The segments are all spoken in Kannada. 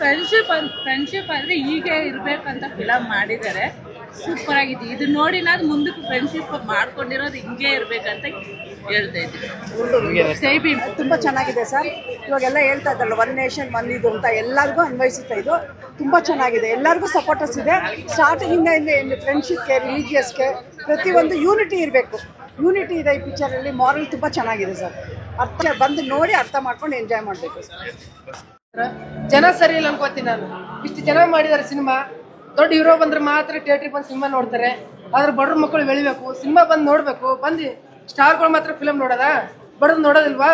ಫ್ರೆಂಡ್ಶಿಪ್ ಅಂದ್ರೆ ಹೀಗೆ ಇರ್ಬೇಕಂತ ಫಿಲಮ್ ಮಾಡಿದ್ದಾರೆ. ಸೂಪರ್ ಆಗಿದೆ. ಇದು ನೋಡಿ ನಾನು ಮುಂದಕ್ಕೆ ಫ್ರೆಂಡ್ಶಿಪ್ ಮಾಡ್ಕೊಂಡಿರೋದು ಹಿಂಗೆ ಇರ್ಬೇಕಂತ ಹೇಳ್ತಾ ಇದ್ದೀನಿ. ತುಂಬಾ ಚೆನ್ನಾಗಿದೆ ಸರ್. ಇವಾಗೆಲ್ಲ ಹೇಳ್ತಾ ಇದ್ದಲ್ಲ ಒನ್ ನೇಷನ್ ಒನ್ ಇದು ಅಂತ ಎಲ್ಲರಿಗೂ ಅನ್ವಯಿಸುತ್ತೆ. ಇದು ತುಂಬಾ ಚೆನ್ನಾಗಿದೆ. ಎಲ್ಲರಿಗೂ ಸಪೋರ್ಟರ್ಸ್ ಇದೆ. ಸ್ಟಾರ್ಟಿಂಗ್ ಇಂದ ಫ್ರೆಂಡ್ಶಿಪ್ಗೆ, ರಿಲಿಜಿಯಸ್ಗೆ ಪ್ರತಿಯೊಂದು ಯೂನಿಟಿ ಇರಬೇಕು. ಯೂನಿಟಿ ಇದೆ ಈ ಪಿಕ್ಚರಲ್ಲಿ. ಮಾರಲ್ ತುಂಬಾ ಚೆನ್ನಾಗಿದೆ ಸರ್. ಬಂದು ನೋಡಿ ಅರ್ಥ ಮಾಡ್ಕೊಂಡು ಎಂಜಾಯ್ ಮಾಡಬೇಕು ಸರ್. ಜನ ಸರಿ ಇಲ್ಲ ಅನ್ಕೋತೀನಿ ನಾನು. ಇಷ್ಟು ಚೆನ್ನಾಗಿ ಮಾಡಿದ್ದಾರೆ ಸಿನಿಮಾ. ದೊಡ್ಡ ಹೀರೋ ಬಂದ್ರೆ ಮಾತ್ರ ಥಿಯೇಟ್ರಿಗೆ ಬಂದು ಸಿನಿಮಾ ನೋಡ್ತಾರೆ. ಆದ್ರೆ ಬಡ್ರ ಮಕ್ಕಳು ಬೆಳಿಬೇಕು, ಸಿನಿಮಾ ಬಂದು ನೋಡ್ಬೇಕು. ಬಂದು ಸ್ಟಾರ್ಗಳು ಮಾತ್ರ ಫಿಲಮ್ ನೋಡೋದ, ಬಡದ್ ನೋಡೋದಿಲ್ವಾ?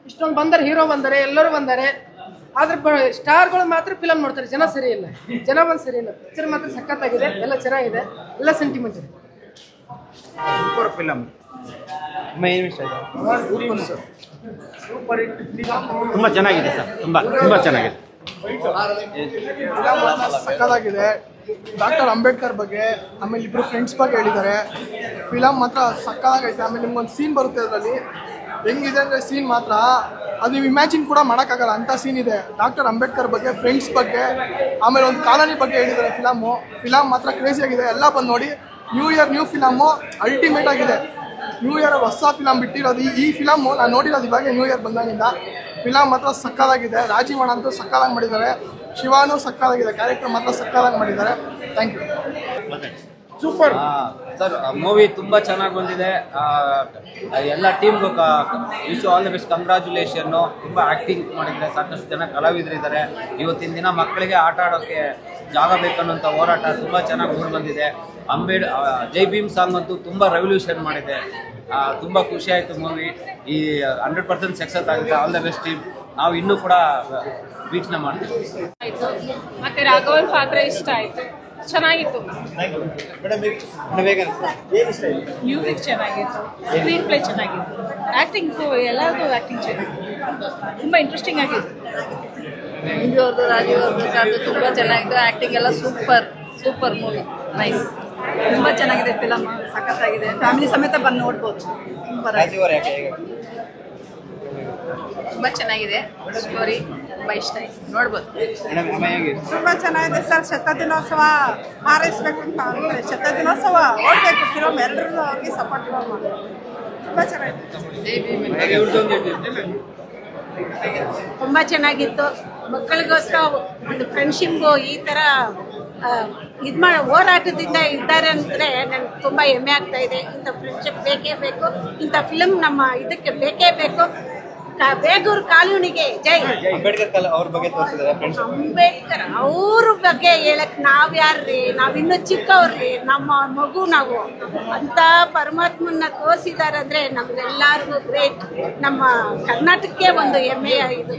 ಇಷ್ಟೊಂದು ಬಂದರೆ, ಹೀರೋ ಬಂದರೆ, ಎಲ್ಲರೂ ಬಂದರೆ, ಆದ್ರೆ ಸ್ಟಾರ್ಗಳು ಮಾತ್ರ ಫಿಲಮ್ ನೋಡ್ತಾರೆ. ಜನ ಸರಿ ಇಲ್ಲ, ಜನ ಬಂದು ಸರಿ ಇಲ್ಲ. ಪಿಕ್ಚರ್ ಮಾತ್ರ ಸಖತ್ತಾಗಿದೆ, ಎಲ್ಲ ಚೆನ್ನಾಗಿದೆ, ಎಲ್ಲ ಸೆಂಟಿಮೆಂಟ್ ಇದೆ. Super film. ತುಂಬಾ ಚೆನ್ನಾಗಿದೆ ಸರ್. ತುಂಬಾ ಚೆನ್ನಾಗಿದೆ. ಸಕ್ಕತ್ತಾಗಿದೆ. ಡಾಕ್ಟರ್ ಅಂಬೇಡ್ಕರ್ ಬಗ್ಗೆ, ಆಮೇಲೆ ಇಬ್ಬರು ಫ್ರೆಂಡ್ಸ್ ಬಗ್ಗೆ ಹೇಳಿದ್ದಾರೆ. ಫಿಲಮ್ ಮಾತ್ರ ಸಕ್ಕತ್ತಾಗೈತೆ. ಆಮೇಲೆ ನಿಮ್ಗೊಂದು ಸೀನ್ ಬರುತ್ತೆ ಅದರಲ್ಲಿ. ಹೆಂಗಿದೆ ಅಂದರೆ ಸೀನ್ ಮಾತ್ರ ಅದು ನೀವು ಇಮ್ಯಾಜಿನ್ ಕೂಡ ಮಾಡೋಕ್ಕಾಗಲ್ಲ ಅಂಥ ಸೀನ್ ಇದೆ. ಡಾಕ್ಟರ್ ಅಂಬೇಡ್ಕರ್ ಬಗ್ಗೆ, ಫ್ರೆಂಡ್ಸ್ ಬಗ್ಗೆ, ಆಮೇಲೆ ಒಂದು ಕಾಲೋನಿ ಬಗ್ಗೆ ಹೇಳಿದ್ದಾರೆ. ಫಿಲಮ್ ಮಾತ್ರ ಕ್ರೇಜಿ ಆಗಿದೆ. ಎಲ್ಲ ಬಂದು ನೋಡಿ. New year new film ultimate ಆಗಿದೆ. ನ್ಯೂ ಇಯರ್ ಹೊಸ ಫಿಲಮ್ ಬಿಟ್ಟಿರೋದು ಈ ಫಿಲಮು ನಾನು ನೋಡಿರೋದು ಇವಾಗ ನ್ಯೂ ಇಯರ್ ಬಂದಾಗಿಂದ. ಫಿಲಮ್ ಮಾತ್ರ ಸಕ್ಕತ್ತಾಗಿದೆ. ರಾಜೀವಣ್ಣ ಅಂತೂ ಸಕ್ಕತ್ತಾಗಿ ಮಾಡಿದ್ದಾರೆ. ಶಿವಾನು ಸಕ್ಕತ್ತಾಗಿದೆ. ಕ್ಯಾರೆಕ್ಟರ್ ಮಾತ್ರ ಸಕ್ಕತ್ತಾಗಿ ಮಾಡಿದ್ದಾರೆ. Thank you. Super sir. Movie ತುಂಬಾ ಚೆನ್ನಾಗಿ ಬಂದಿದೆ. ಎಲ್ಲ ಟೀಮ್ಗೂ wish all the best, congratulation. ತುಂಬಾ ಆಕ್ಟಿಂಗ್ ಮಾಡಿದ್ದಾರೆ. ಸಾಕಷ್ಟು ಜನ ಕಲಾವಿದರಿದ್ದಾರೆ. ಇವತ್ತಿನ ದಿನ ಮಕ್ಕಳಿಗೆ ಆಟ ಆಡೋಕ್ಕೆ ಜಾಗ ಬೇಕನ್ನುವಂಥ ಹೋರಾಟ ತುಂಬಾ ಚೆನ್ನಾಗಿ ಮೂಡಿ ಬಂದಿದೆ. ಜೈ ಭೀಮ್ ಸಾಂಗ್ ಅಂತೂ ತುಂಬಾ ರೆವಲ್ಯೂಷನ್ ಮಾಡಿದೆ. ತುಂಬಾ ಖುಷಿ ಆಯಿತು ಮೂವಿ. ಈ 100% ಸಕ್ಸಸ್ ಆಗಿದೆ. All the best team. ನಾವು ಇನ್ನೂ ಕೂಡ ವೀಕ್ಷಣೆ ಮಾಡ್ತೀವಿ. ಮತ್ತೆ ರಾಘವನ್ ಪಾತ್ರ ಇಷ್ಟ ಆಯ್ತು, ಚೆನ್ನಾಗಿತ್ತು. ಮ್ಯೂಸಿಕ್ ಚೆನ್ನಾಗಿತ್ತು, ಸ್ಕ್ರೀನ್ ಪ್ಲೇ ಚೆನ್ನಾಗಿತ್ತು, ಆಕ್ಟಿಂಗ್ ಎಲ್ಲರಿಗೂ ಆಕ್ಟಿಂಗ್ ಚೆನ್ನಾಗಿತ್ತು. ತುಂಬಾ ಇಂಟ್ರೆಸ್ಟಿಂಗ್ ಆಗಿತ್ತು. ರಾಜೀವ್ ಅವ್ರದ್ದು ತುಂಬಾ ಚೆನ್ನಾಗಿತ್ತು. ಆಕ್ಟಿಂಗ್ ಎಲ್ಲ ಸೂಪರ್ ಮೂವಿ. ನೈಸ್. ತುಂಬಾ ಚೆನ್ನಾಗಿದೆ ಫಿಲಮ್, ಸಖತ್ತಾಗಿದೆ. ಫ್ಯಾಮಿಲಿ ಸಮೇತ ಬಂದು ನೋಡ್ಬೋದು. ತುಂಬಾ ಚೆನ್ನಾಗಿದೆ. ಸ್ಟೋರಿ ತುಂಬಾ ಇಷ್ಟ ಆಯ್ತು, ನೋಡ್ಬೋದು. ತುಂಬಾ ಚೆನ್ನಾಗಿದೆ ಸರ್. ಶತದಿನೋತ್ಸವ ಹಾರೈಸ್ಬೇಕು ಅಂತ ಅಂದ್ರೆ ಶತದಿನೋತ್ಸವ ಓಡ್ಬೇಕು ಫಿಲಮ್. ಎಲ್ಲರೂ ಅವ್ರಿಗೆ ಸಪೋರ್ಟ್ ಮಾಡಿ. ತುಂಬಾ ಚೆನ್ನಾಗಿದೆ. ತುಂಬಾ ಚೆನ್ನಾಗಿತ್ತು. ಮಕ್ಕಳಿಗೋಸ್ಕರ ಒಂದು ಫ್ರೆಂಡ್ಶಿಪ್ಗೂ ಈ ಥರ ಹೋರಾಟದಿಂದ ಇದ್ದಾರೆ ಅಂದರೆ ನನಗೆ ತುಂಬ ಹೆಮ್ಮೆ ಆಗ್ತಾ ಇದೆ. ಇಂಥ ಫ್ರೆಂಡ್ಶಿಪ್ ಬೇಕೇ ಬೇಕು. ಇಂಥ ಫಿಲಮ್ ನಮ್ಮ ಇದಕ್ಕೆ ಬೇಕೇ ಬೇಕು. ಬೇಗೂರು ಕಾಲೋನಿಗೆ ಜೈ. ಅಂಬೇಡ್ಕರ್ ಅವ್ರ ಬಗ್ಗೆ ತೋರಿಸಿದ್ದಾರೆ. ಅಂಬೇಡ್ಕರ್ ಅವ್ರ ಬಗ್ಗೆ ಹೇಳಕ್ ನಾವ್ಯಾರ್ರಿ? ನಾವಿನ್ನೂ ಚಿಕ್ಕವ್ರಿ. ನಮ್ಮ ಮಗು ನಾವು ಅಂತ ಪರಮಾತ್ಮನ ತೋರಿಸಿದ್ದಾರೆ ಅಂದ್ರೆ ನಮ್ಗೆಲ್ಲರಿಗೂ ಗ್ರೇಟ್. ನಮ್ಮ ಕರ್ನಾಟಕಕ್ಕೆ ಒಂದು ಹೆಮ್ಮೆಯ ಇದು.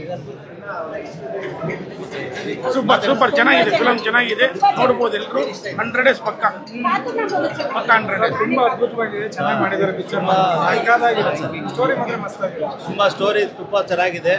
ಸೂಪರ್ ಚೆನ್ನಾಗಿದೆ. ಫಿಲಮ್ ಚೆನ್ನಾಗಿದೆ, ನೋಡ್ಬೋದು ಎಲ್ಲರೂ. 100 ಡೇಸ್ ಪಕ್ಕ 100 ಡೇಸ್. ತುಂಬಾ ಅದ್ಭುತವಾಗಿದೆ, ಚೆನ್ನಾಗಿ ಮಾಡಿದ್ದಾರೆ ಪಿಕ್ಚರ್. ಸ್ಟೋರಿ ಮಾತ್ರ ಮಸ್ತ್ ಆಗಿದೆ. ಸ್ಟೋರಿ ತುಂಬಾ ಚೆನ್ನಾಗಿದೆ.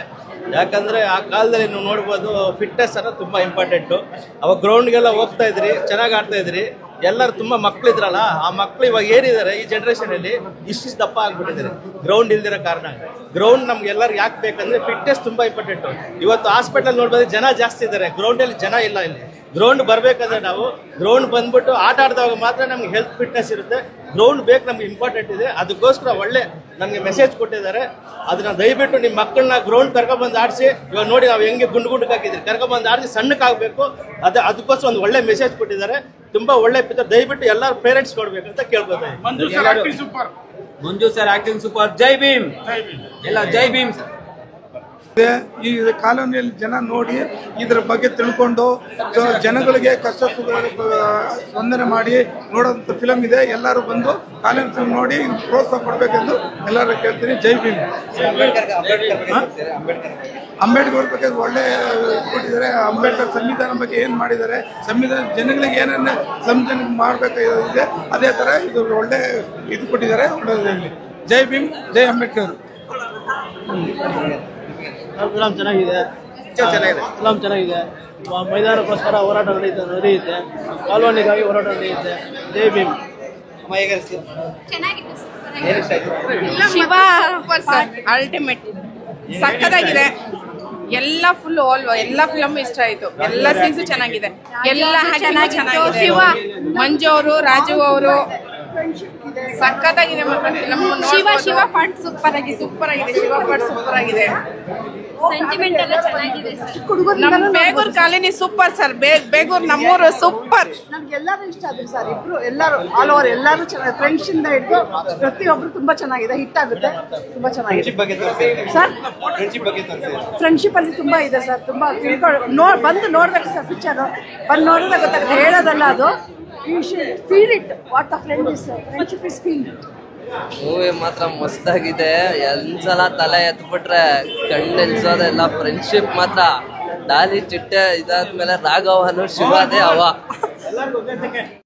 ಯಾಕಂದ್ರೆ ಆ ಕಾಲದಲ್ಲಿ ನೀವು ನೋಡ್ಬೋದು, ಫಿಟ್ನೆಸ್ ಅನ್ನೋದು ತುಂಬಾ ಇಂಪಾರ್ಟೆಂಟು. ಅವಾಗ ಗ್ರೌಂಡ್ಗೆಲ್ಲ ಹೋಗ್ತಾ ಇದ್ರಿ, ಚೆನ್ನಾಗಿ ಆಡ್ತಾ ಇದ್ರಿ. ಎಲ್ಲರೂ ತುಂಬಾ ಮಕ್ಳಿದ್ರಲ್ಲ, ಆ ಮಕ್ಳು ಇವಾಗ ಏನಿದ್ದಾರೆ ಈ ಜನರೇಷನ್ ಅಲ್ಲಿ ಇಷ್ಟು ದಪ್ಪ ಆಗ್ಬಿಟ್ಟಿದ್ದಾರೆ ಗ್ರೌಂಡ್ ಇಲ್ದಿರೋ ಕಾರಣ. ಗ್ರೌಂಡ್ ನಮ್ಗೆ ಎಲ್ಲರೂ ಯಾಕೆ ಬೇಕಂದ್ರೆ ಫಿಟ್ನೆಸ್ ತುಂಬಾ ಇಂಪಾರ್ಟೆಂಟು. ಇವತ್ತು ಹಾಸ್ಪಿಟಲ್ ನೋಡ್ಬೋದು, ಜನ ಜಾಸ್ತಿ ಇದ್ದಾರೆ, ಗ್ರೌಂಡಲ್ಲಿ ಜನ ಇಲ್ಲ. ಇಲ್ಲಿ ಗ್ರೌಂಡ್ ಬರಬೇಕಾದ್ರೆ ನಾವು ಗ್ರೌಂಡ್ ಬಂದ್ಬಿಟ್ಟು ಆಟ ಆಡಿದಾಗ ಮಾತ್ರ ನಮ್ಗೆ ಹೆಲ್ತ್ ಫಿಟ್ನೆಸ್ ಇರುತ್ತೆ. ಗ್ರೌಂಡ್ ಬೇಕು, ನಮ್ಗೆ ಇಂಪಾರ್ಟೆಂಟ್ ಇದೆ. ಅದಕ್ಕೋಸ್ಕರ ಒಳ್ಳೆ ನಮಗೆ ಮೆಸೇಜ್ ಕೊಟ್ಟಿದ್ದಾರೆ. ಅದನ್ನ ದಯವಿಟ್ಟು ನಿಮ್ಮ ಮಕ್ಕಳನ್ನ ಗ್ರೌಂಡ್ ಕರ್ಕೊಂಡ್ಬಂದು ಆಡಿಸಿ. ಇವಾಗ ನೋಡಿ ನಾವು ಹೆಂಗೆ ಗುಂಡು ಹಾಕಿದ್ರಿ, ಕರ್ಕೊಂಡ್ಬಂದು ಆಡಿಸಿ ಸಣ್ಣಕ್ಕಾಗಬೇಕು. ಅದಕ್ಕೋಸ್ಕರ ಒಂದು ಒಳ್ಳೆ ಮೆಸೇಜ್ ಕೊಟ್ಟಿದ್ದಾರೆ. ತುಂಬಾ ಒಳ್ಳೆ ಪಿಕ್ಚರ್. ದಯವಿಟ್ಟು ಎಲ್ಲರೂ ಪೇರೆಂಟ್ಸ್ ನೋಡ್ಬೇಕಂತ ಕೇಳ್ಬೋದು. ಮಂಜು ಸರ್ ಆಕ್ಟಿಂಗ್ ಸೂಪರ್. ಜೈ ಭೀಮ್ ಎಲ್ಲ. ಜೈ ಭೀಮ್ ಸರ್. ಈ ಕಾಲೋನಿಯಲ್ಲಿ ಜನ ನೋಡಿ ಇದ್ರ ಬಗ್ಗೆ ತಿಳ್ಕೊಂಡು ಜನಗಳಿಗೆ ಕಷ್ಟ ಸುಖ ಸ್ಪಂದನೆ ಮಾಡಿ ನೋಡೋಂಥ ಫಿಲಮ್ ಇದೆ. ಎಲ್ಲರೂ ಬಂದು ಕಾಲೋನಿ ಫಿಲ್ಮ್ ನೋಡಿ ಪ್ರೋತ್ಸಾಹ ಕೊಡಬೇಕೆಂದು ಎಲ್ಲರೂ ಕೇಳ್ತೀನಿ. ಜೈ ಭೀಮ್. ಅಂಬೇಡ್ಕರ್ ಬಗ್ಗೆ ಒಳ್ಳೆ ಕೊಟ್ಟಿದ್ದಾರೆ. ಅಂಬೇಡ್ಕರ್ ಸಂವಿಧಾನ ಬಗ್ಗೆ ಏನು ಮಾಡಿದ್ದಾರೆ, ಸಂವಿಧಾನ ಜನಗಳಿಗೆ ಏನನ್ನ ಸಂವಿಧಾನ ಮಾಡಬೇಕಾಗಿದೆ, ಅದೇ ಥರ ಇದು ಒಳ್ಳೆ ಇದು ಕೊಟ್ಟಿದ್ದಾರೆ. ಒಳ್ಳೆಯದಾಗಲಿ. ಜೈ ಭೀಮ್, ಜೈ ಅಂಬೇಡ್ಕರ್. ಫಿಲಮ್ ಚೆನ್ನಾಗಿದೆ. ಫಿಲಮ್ ಚೆನ್ನಾಗಿದೆ. ಮೈದಾನಕ್ಕೋಸ್ಕರ ಹೋರಾಟ ನಡೆಯುತ್ತೆ. ಕಾಲೋನಿಗಾಗಿ ಹೋರಾಟ ನಡೆಯುತ್ತೆ. ಜೈ ಭೀಮ್. ಶಿವ ಅಲ್ಟಿಮೇಟ್. ಸಕ್ಕತ್ತಾಗಿದೆ. ಎಲ್ಲ ಫುಲ್ ಎಲ್ಲ ಫಿಲಮ್ ಇಷ್ಟ ಆಯ್ತು. ಎಲ್ಲ ಸೀನ್ಸು ಚೆನ್ನಾಗಿದೆ, ಎಲ್ಲ ಚೆನ್ನಾಗಿದೆ. ಶಿವ, ಮಂಜು ಅವರು, ರಾಜು ಅವರು ಸಖತ್ತಾಗಿದೆ. ಶಿವ ಪಾರ್ಟ್ ಸೂಪರ್ ಆಗಿದೆ. ಶಿವ ಪಾರ್ಟ್ ಸೂಪರ್ ಆಗಿದೆ. ಸೆಂಟಿಮೆಂಟ್ ಎಲ್ಲ ಚೆನ್ನಾಗಿದೆ ಸರ್. ನಮ್ಮ Begur colony super sir. Begur ನಮ್ಮೂರು ಸೂಪರ್. ನಮ್ಗೆ ಎಲ್ಲರೂ ಇಷ್ಟ ಆದ್ರು ಸರ್. ಇಬ್ರು ಎಲ್ಲರೂ ಆಲ್ ಓವರ್ ಎಲ್ಲರೂ ಚೆನ್ನಾಗಿ, ಫ್ರೆಂಡ್ಸ್ ಇಂದ ಹಿಡಿದು ಪ್ರತಿಯೊಬ್ರು ತುಂಬಾ ಚೆನ್ನಾಗಿದೆ, ಹಿಟ್ ಆಗುತ್ತೆ, ತುಂಬಾ ಚೆನ್ನಾಗಿದೆ ಸರ್. ಫ್ರೆಂಡ್ಶಿಪ್ ಅಲ್ಲಿ ತುಂಬಾ ಇದೆ ಸರ್. ತುಂಬಾ ಬಂದು ನೋಡ್ಬೇಕು ಸರ್. ಪಿಕ್ಚರ್ ಬಂದು ನೋಡಿದ್ರೆ ಗೊತ್ತಾಗುತ್ತೆ, ಹೇಳೋದಲ್ಲ ಅದು. You should feel it. What the friend is, friendship is feel it. Movie ಮಾತ್ರ ಮಸ್ತಾಗಿದೆ. ಒಂದ್ಸಲ ತಲೆ ಎತ್ಬಿಟ್ರೆ ಕಣ್ಣೆಲ್ಸೋದೆಲ್ಲ. ಫ್ರೆಂಡ್ಶಿಪ್ ಮಾತ್ರ ಡಾಲಿ ಚಿಟ್ಟೆ ಇದಾದ್ಮೇಲೆ ರಾಘವನು ಶಿವಾದೇ ಅವ.